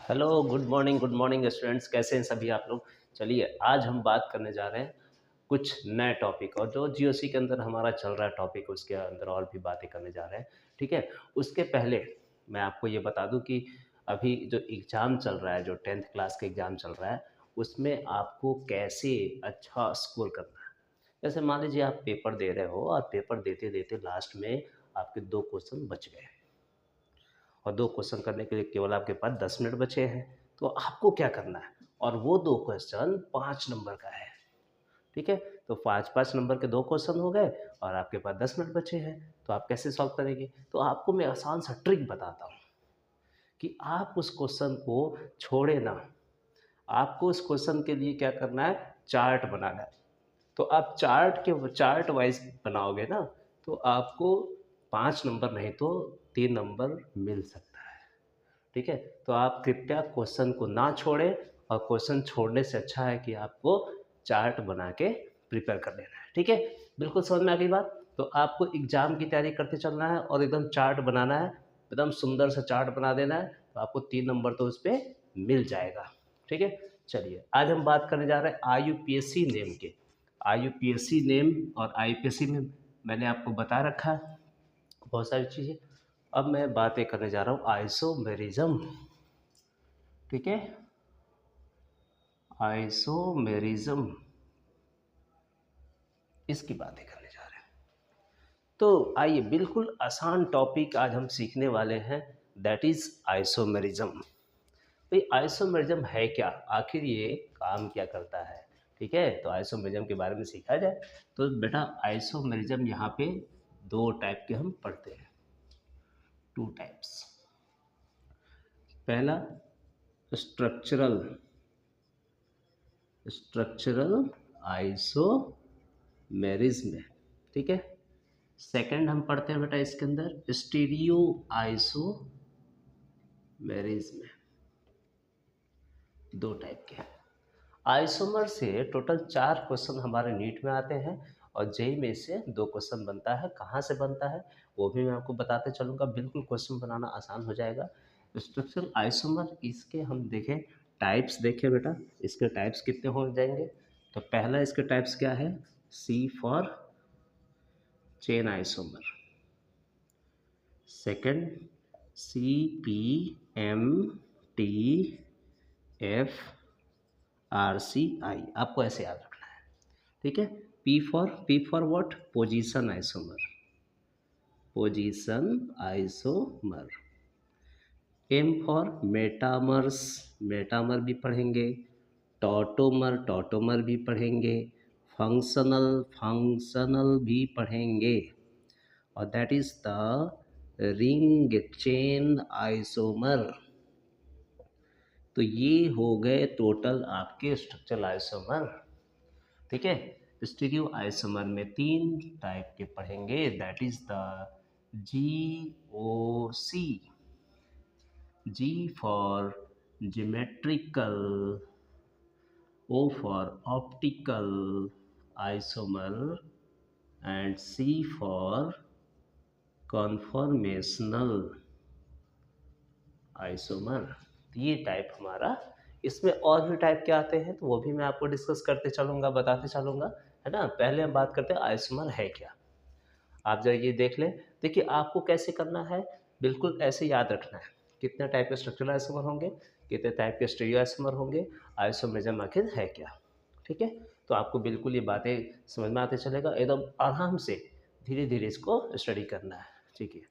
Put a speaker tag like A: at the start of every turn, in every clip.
A: Hello, good morning students, कैसे हैं सभी आप लोग। चलिए आज हम बात करने जा रहे हैं कुछ नए टॉपिक, और जो जीओसी के अंदर हमारा चल रहा है टॉपिक उसके अंदर और भी बातें करने जा रहे हैं। ठीक है। उसके पहले मैं आपको ये बता दूं कि अभी जो एग्ज़ाम चल रहा है, जो 10th क्लास का एग्ज़ाम चल रहा है, उसमें आपको कैसे अच्छा स्कोर करना है। जैसे मान लीजिए आप पेपर दे रहे हो और पेपर देते देते लास्ट में आपके 2 क्वेश्चन बच गए और 2 क्वेश्चन करने के लिए केवल आपके पास 10 मिनट बचे हैं। तो आपको क्या करना है, और वो 2 क्वेश्चन 5 नंबर का है। ठीक है। तो 5-5 नंबर के 2 क्वेश्चन हो गए और आपके पास 10 मिनट बचे हैं। तो आप कैसे सॉल्व करेंगे? तो आपको मैं आसान सा ट्रिक बताता हूँ कि आप उस क्वेश्चन को छोड़े ना। आपको उस क्वेश्चन के लिए क्या करना है, चार्ट बनाना है। तो आप चार्ट वाइज बनाओगे ना, तो आपको 5 नंबर नहीं तो 3 नंबर मिल सकता है। ठीक है। तो आप कृपया क्वेश्चन को ना छोड़ें, और क्वेश्चन छोड़ने से अच्छा है कि आपको चार्ट बना के प्रिपेयर कर लेना है। ठीक है। बिल्कुल समझ में आ गई बात। तो आपको एग्जाम की तैयारी करते चलना है और एकदम चार्ट बनाना है, एकदम सुंदर सा चार्ट बना देना है, तो आपको 3 नंबर तो उस पर मिल जाएगा। ठीक है। चलिए आज हम बात करने जा रहे हैं आईयूपीएससी नेम के। आईयूपीएससी नेम और आईपीएससी में मैंने आपको बता रखा है बहुत सारी चीज़ें। अब मैं बातें करने जा रहा हूँ आइसोमेरिज्म। ठीक है। आइसोमेरिज्म, इसकी बातें करने जा रहे हैं। तो आइए, बिल्कुल आसान टॉपिक आज हम सीखने वाले हैं, दैट इज आइसोमेरिज्म। भाई आइसोमेरिज्म है क्या, आखिर ये काम क्या करता है। ठीक है। तो आइसोमेरिज्म के बारे में सीखा जाए। तो बेटा आइसोमेरिज्म यहाँ पे 2 टाइप के हम पढ़ते हैं, 2 टाइप्स। पहला स्ट्रक्चरल स्ट्रक्चरल आइसोमेरिज्म है। ठीक है। सेकंड हम पढ़ते हैं बेटा इसके अंदर स्टीरियो आइसोमेरिज्म है। 2 टाइप के हैं। आइसोमर से टोटल 4 क्वेश्चन हमारे नीट में आते हैं, और जेई में से 2 क्वेश्चन बनता है। कहाँ से बनता है वो भी मैं आपको बताते चलूँगा, बिल्कुल क्वेश्चन बनाना आसान हो जाएगा। स्ट्रक्चरल आइसोमर, इसके हम देखें टाइप्स, देखें बेटा इसके टाइप्स कितने हो जाएंगे। तो पहला इसके टाइप्स क्या है, C for chain isomer. Second C P M T F R C I, आपको ऐसे याद रखना है। ठीक है। P for what, position isomer, position isomer. M for metamers, metamer भी पढ़ेंगे। टॉटोमर, टॉटोमर भी पढ़ेंगे। फंक्शनल, फंक्शनल भी पढ़ेंगे। और that is the ring chain isomer. तो ये हो गए टोटल आपके स्ट्रक्चरल आइसोमर। ठीक है। स्टीरियो आइसोमर में 3 टाइप के पढ़ेंगे, that is the GOC, G for geometrical, O for optical isomer, and C for conformational isomer. तो ये टाइप हमारा, इसमें और भी टाइप के आते हैं तो वो भी मैं आपको डिस्कस करते चलूँगा, बताते चलूँगा, है ना। पहले हम बात करते हैं आइसोमर है क्या। आप जरा ये देख लें। देखिए आपको कैसे करना है, बिल्कुल ऐसे याद रखना है। कितने टाइप के स्ट्रक्चरल आइसोमर होंगे, कितने टाइप के स्टीरियो आइसोमर होंगे, आइसोमेरिज्म आखिर है क्या। ठीक है। तो आपको बिल्कुल ये बातें समझ में आते चलेगा, एकदम आराम से धीरे धीरे इसको स्टडी करना है। ठीक है।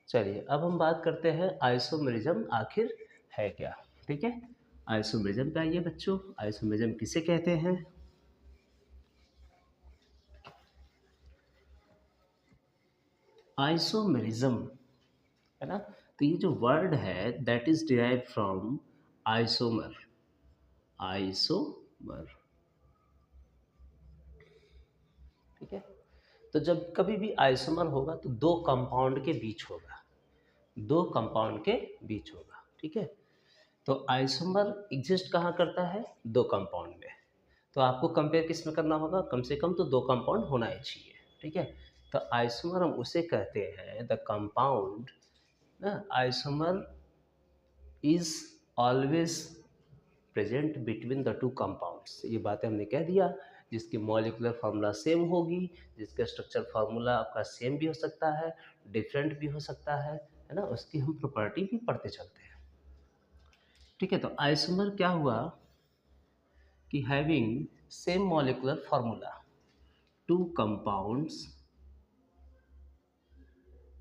A: चलिए अब हम बात करते हैं आइसोमेरिज्म आखिर है क्या। ठीक है। आइसोमेरिज्म का ये बच्चों, आइसोमेरिज्म किसे कहते हैं। आइसोमेरिज्म, है ना। तो ये जो वर्ड है that is derive from isomer, isomer. ठीक है। तो जब कभी भी आइसोमर होगा तो 2 कंपाउंड के बीच होगा, 2 कंपाउंड के बीच होगा। ठीक है। तो आइसोमर एग्जिस्ट कहाँ करता है, 2 कंपाउंड में। तो आपको कंपेयर किस में करना होगा, कम से कम तो 2 कंपाउंड होना ही चाहिए। ठीक है। तो आइसोमर हम उसे कहते हैं द कंपाउंड ना, isomer is always present between the two compounds, ये बातें हमने कह दिया। जिसकी मॉलिक्यूलर फार्मूला सेम होगी, जिसका स्ट्रक्चर फार्मूला आपका सेम भी हो सकता है, डिफरेंट भी हो सकता है ना, उसकी हम प्रॉपर्टी भी पढ़ते चलते हैं। ठीक है, तो आइसोमर क्या हुआ कि having same molecular formula, two compounds,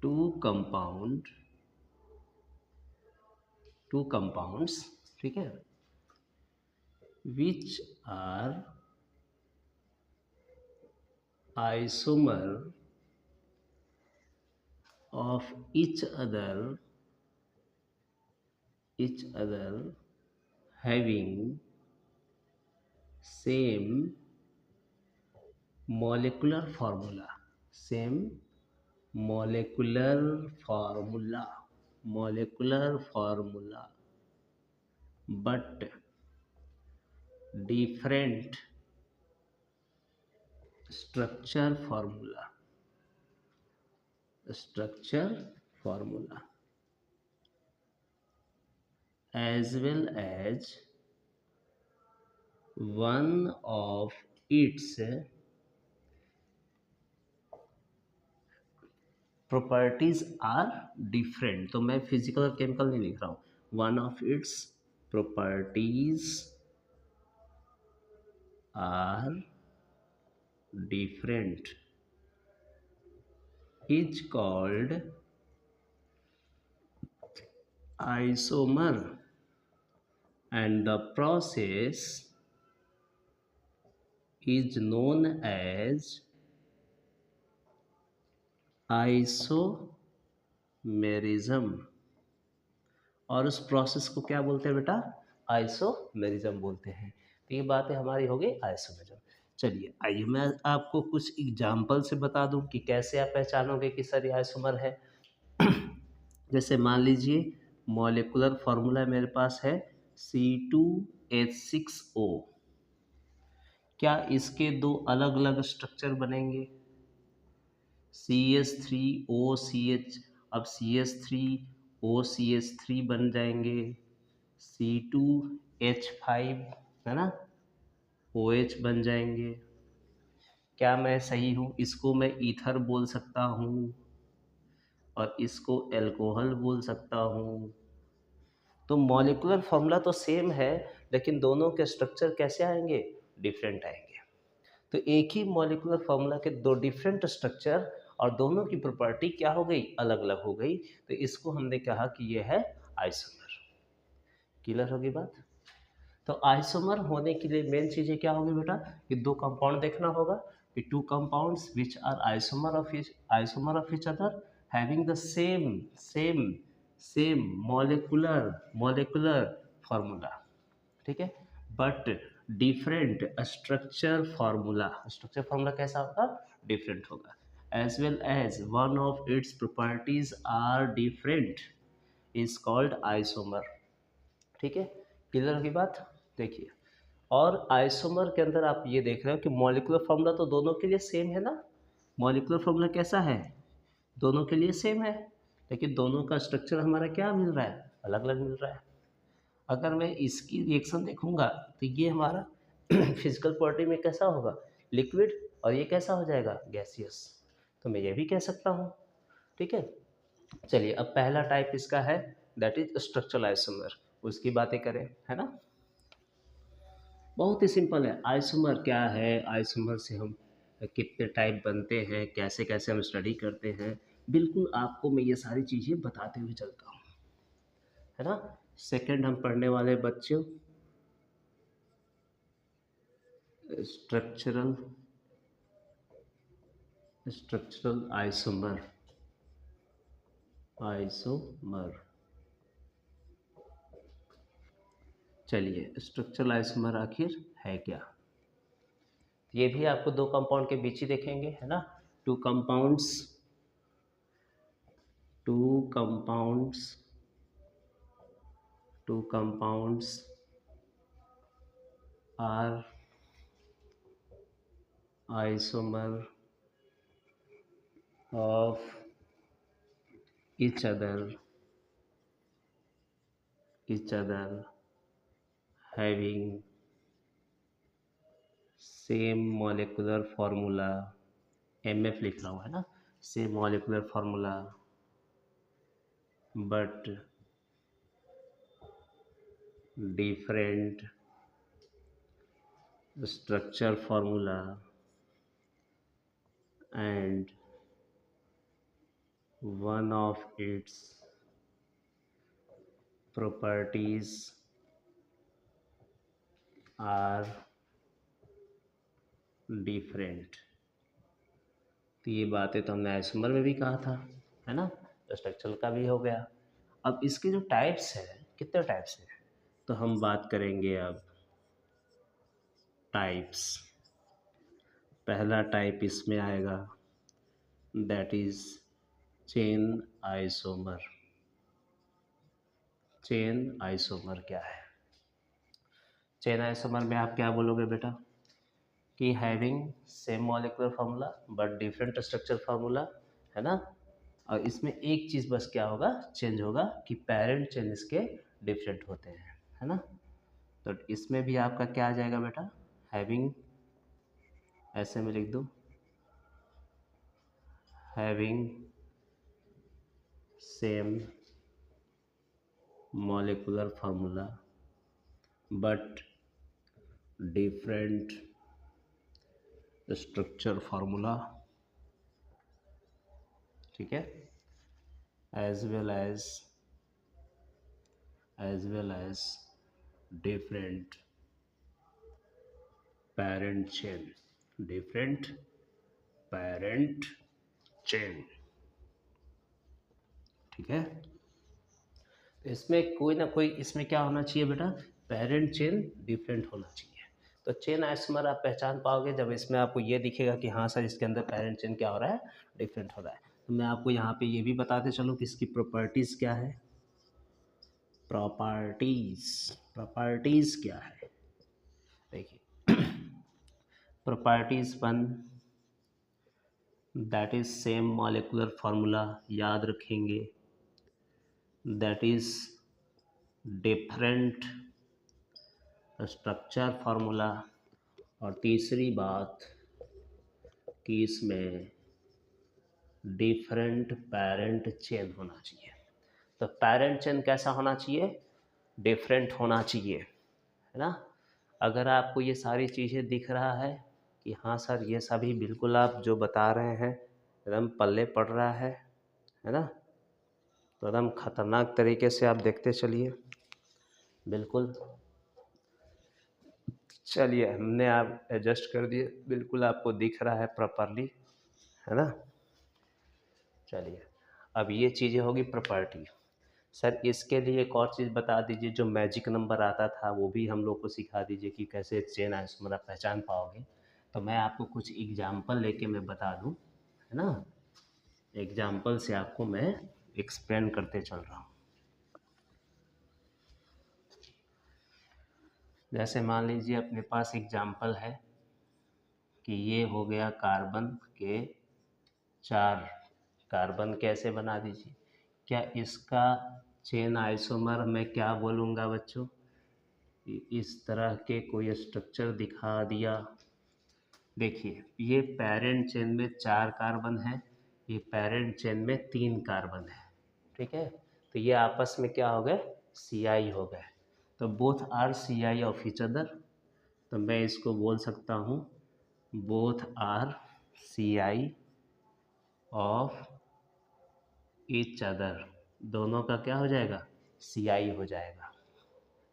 A: two compound two compounds, ठीक है, which are isomer of each other having same molecular formula, same molecular formula, but different structure formula, as well as one of its properties are different. तो मैं physical और chemical नहीं लिख रहा हूँ, one of its properties are different is called isomer, and the process is known as isomerism. और उस process को क्या बोलते हैं बेटा? आइसोमेरिज्म बोलते हैं। तो ये बातें हमारी हो गई आइसोमेरिज्म। चलिए आइए मैं आपको कुछ एग्जाम्पल से बता दूं कि कैसे आप पहचानोगे कि सर ये आइसोमर है। जैसे मान लीजिए मॉलिक्यूलर फार्मूला मेरे पास है C2H6O, क्या इसके दो अलग अलग स्ट्रक्चर बनेंगे? CH3OCH, अब CH3OCH3 बन जाएंगे, C2H5 है ना, OH बन जाएंगे। क्या मैं सही हूँ? इसको मैं ईथर बोल सकता हूँ और इसको एल्कोहल बोल सकता हूँ। तो मॉलिक्यूलर फॉर्मूला तो सेम है, लेकिन दोनों के स्ट्रक्चर कैसे आएंगे? डिफरेंट आएंगे। तो एक ही मॉलिक्यूलर फार्मूला के दो डिफरेंट स्ट्रक्चर और दोनों की प्रॉपर्टी क्या हो गई? अलग अलग हो गई। तो इसको हमने कहा कि ये है आइसोमर। क्लियर होगी बात? तो आइसोमर होने के लिए मेन चीज़ें क्या होगी बेटा? कि दो कंपाउंड देखना होगा कि two compounds which are isomer of each other having the same molecular formula, ठीक है, बट डिफरेंट स्ट्रक्चर फार्मूला कैसा होगा? डिफरेंट होगा। As well as one of its properties are different is called isomer. ठीक है, क्लियर होगी बात? देखिए, और आइसोमर के अंदर आप ये देख रहे हो कि मॉलिक्यूलर फार्मूला तो दोनों के लिए सेम है ना। मॉलिक्यूलर फार्मूला कैसा है? दोनों के लिए सेम है, लेकिन दोनों का स्ट्रक्चर हमारा क्या मिल रहा है? अलग अलग मिल रहा है। अगर मैं इसकी रिएक्शन देखूंगा तो ये हमारा फिजिकल प्रॉपर्टी में कैसा होगा? लिक्विड, और ये कैसा हो जाएगा? गैसियस। तो मैं ये भी कह सकता हूँ। ठीक है, चलिए अब पहला टाइप इसका है, दैट इज स्ट्रक्चरल आइसोमर, उसकी बातें करें, है ना। बहुत ही सिंपल है। आइसोमर क्या है, आइसोमर से हम कितने टाइप बनते हैं, कैसे कैसे हम स्टडी करते हैं, बिल्कुल आपको मैं ये सारी चीज़ें बताते हुए चलता हूँ, है ना। सेकंड हम पढ़ने वाले बच्चों स्ट्रक्चरल आइसोमर। चलिए, स्ट्रक्चरल आइसोमर आखिर है क्या? ये भी आपको दो कंपाउंड के बीच ही देखेंगे, है ना। Two compounds are isomer of each other each other having same molecular formula, MF लिख रहा हूँ है ना, same molecular formula but different structure formula and one of its properties are different। तो ये बातें तो हमने आइसोमर में भी कहा था, है ना, तो स्ट्रक्चरल का भी हो गया। अब इसके जो टाइप्स हैं, कितने टाइप्स हैं, तो हम बात करेंगे अब टाइप्स। पहला टाइप इसमें आएगा, that is chain isomer. Chain isomer क्या है? चेन आइसोमर में आप क्या बोलोगे बेटा कि having same molecular formula but different structure formula, है ना। और इसमें एक चीज़ बस क्या होगा, चेंज होगा कि पेरेंट चेन इसके डिफरेंट होते हैं, है ना। तो इसमें भी आपका क्या आ जाएगा बेटा, हैविंग, ऐसे में लिख दो, having same molecular formula but different structure formula, ठीक है, as well as different parent chain, different parent chain, ठीक है। तो इसमें कोई ना कोई, इसमें क्या होना चाहिए बेटा, पेरेंट चेन डिफरेंट होना चाहिए। तो चेन आइसोमर आप पहचान पाओगे जब इसमें आपको ये दिखेगा कि हाँ सर इसके अंदर पेरेंट चेन क्या हो रहा है, डिफरेंट हो रहा है। तो मैं आपको यहाँ पे ये भी बताते चलूँ कि इसकी प्रॉपर्टीज़ क्या है। प्रॉपर्टीज़ क्या है, देखिए properties 1, that is same molecular formula, याद रखेंगे, that is different structure formula, और तीसरी बात कि इसमें डिफरेंट पेरेंट चेन होना चाहिए। तो पेरेंट चेन कैसा होना चाहिए, डिफरेंट होना चाहिए, है ना। अगर आपको ये सारी चीज़ें दिख रहा है कि हाँ सर ये सभी बिल्कुल आप जो बता रहे हैं एकदम पल्ले पड़ रहा है ना, तो एकदम खतरनाक तरीके से आप देखते चलिए, बिल्कुल। चलिए हमने आप एडजस्ट कर दिए, बिल्कुल आपको दिख रहा है प्रॉपरली, है ना। चलिए अब ये चीज़ें होगी प्रॉपर्टी। सर इसके लिए एक और चीज़ बता दीजिए, जो मैजिक नंबर आता था वो भी हम लोग को सिखा दीजिए कि कैसे चेन आइसोमर आप पहचान पाओगे। तो मैं आपको कुछ एग्जाम्पल लेके मैं बता दूं, है ना, एग्जाम्पल से आपको मैं एक्सप्लेन करते चल रहा हूँ। जैसे मान लीजिए अपने पास एग्जाम्पल है कि ये हो गया कार्बन के 4, कार्बन कैसे बना दीजिए। क्या इसका चेन आइसोमर मैं क्या बोलूँगा बच्चों, इस तरह के कोई स्ट्रक्चर दिखा दिया। देखिए ये पेरेंट चेन में 4 कार्बन है, ये पेरेंट चेन में 3 कार्बन है, ठीक है। तो ये आपस में क्या हो गए, CI हो गए। तो both are CI of each other, तो मैं इसको बोल सकता हूँ both are CI of each other, दोनों का क्या हो जाएगा, CI हो जाएगा,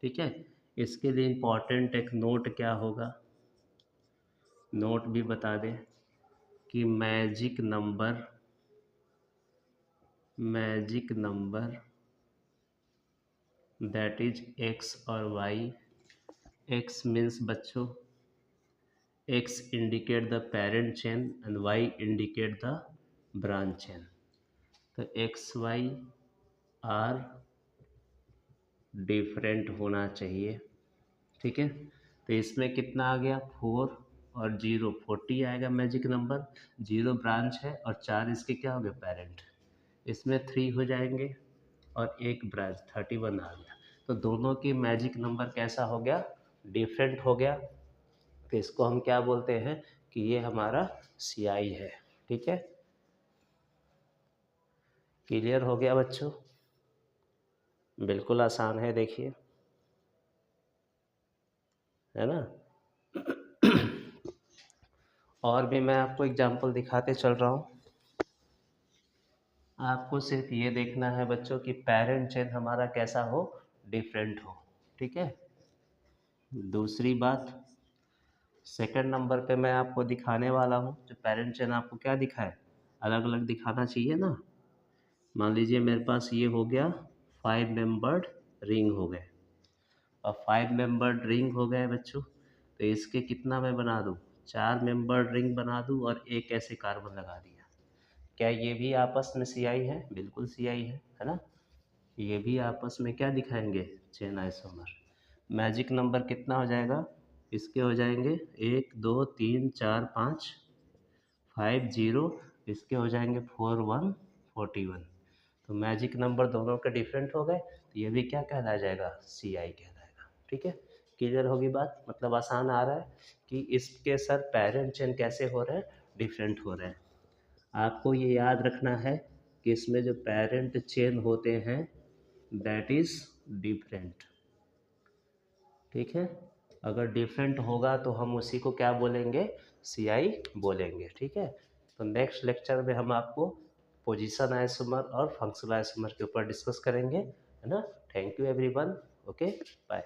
A: ठीक है। इसके लिए इम्पॉर्टेंट एक नोट क्या होगा, नोट भी बता दें कि magic number that is x और y। x मीन्स बच्चों, x indicate the parent chain and y indicate the branch chain. तो x y आर डिफरेंट होना चाहिए, ठीक है। तो इसमें कितना आ गया, 4 और 0, 40 आएगा मैजिक नंबर। 0 ब्रांच है और 4 इसके क्या हो गए, पेरेंट। इसमें 3 हो जाएंगे और एक ब्रांच 31 आ गया। तो दोनों की मैजिक नंबर कैसा हो गया, डिफरेंट हो गया। तो इसको हम क्या बोलते हैं कि ये हमारा CI है। ठीक है, क्लियर हो गया बच्चों? बिल्कुल आसान है, देखिए, है ना। और भी मैं आपको एग्जांपल दिखाते चल रहा हूँ। आपको सिर्फ ये देखना है बच्चों कि पेरेंट चेन हमारा कैसा हो, डिफरेंट हो। ठीक है, दूसरी बात, सेकंड नंबर पे मैं आपको दिखाने वाला हूँ, जो पेरेंट चेन आपको क्या दिखाए, अलग अलग दिखाना चाहिए ना। मान लीजिए मेरे पास ये हो गया 5 मेंबर्ड रिंग हो गए, और 5 मेंबर्ड रिंग हो गए बच्चों, तो इसके कितना मैं बना दूँ, 4 मेंबर्ड रिंग बना दूँ और एक ऐसे कार्बन लगा दिया। क्या ये भी आपस में CI है? बिल्कुल CI है ना। ये भी आपस में क्या दिखाएंगे, चेन आइसोमर। मैजिक नंबर कितना हो जाएगा, इसके हो जाएंगे 1 2 3 4 5, 5 0, इसके हो जाएंगे 4 1 41। तो मैजिक नंबर दोनों के डिफरेंट हो गए, तो ये भी क्या कहला जाएगा, CI कहलाएगा। ठीक है, क्लियर होगी बात, मतलब आसान आ रहा है कि इसके सर पेरेंट चेन कैसे हो रहे हैं, डिफरेंट हो रहे हैं। आपको ये याद रखना है कि इसमें जो पेरेंट चेन होते हैं दैट इज़ डिफरेंट। ठीक है, अगर डिफरेंट होगा तो हम उसी को क्या बोलेंगे, CI बोलेंगे। ठीक है, तो नेक्स्ट लेक्चर में हम आपको पोजीशन आइसोमर और फंक्शनल आइसोमर के ऊपर डिस्कस करेंगे, है ना। Thank you everyone, okay, bye.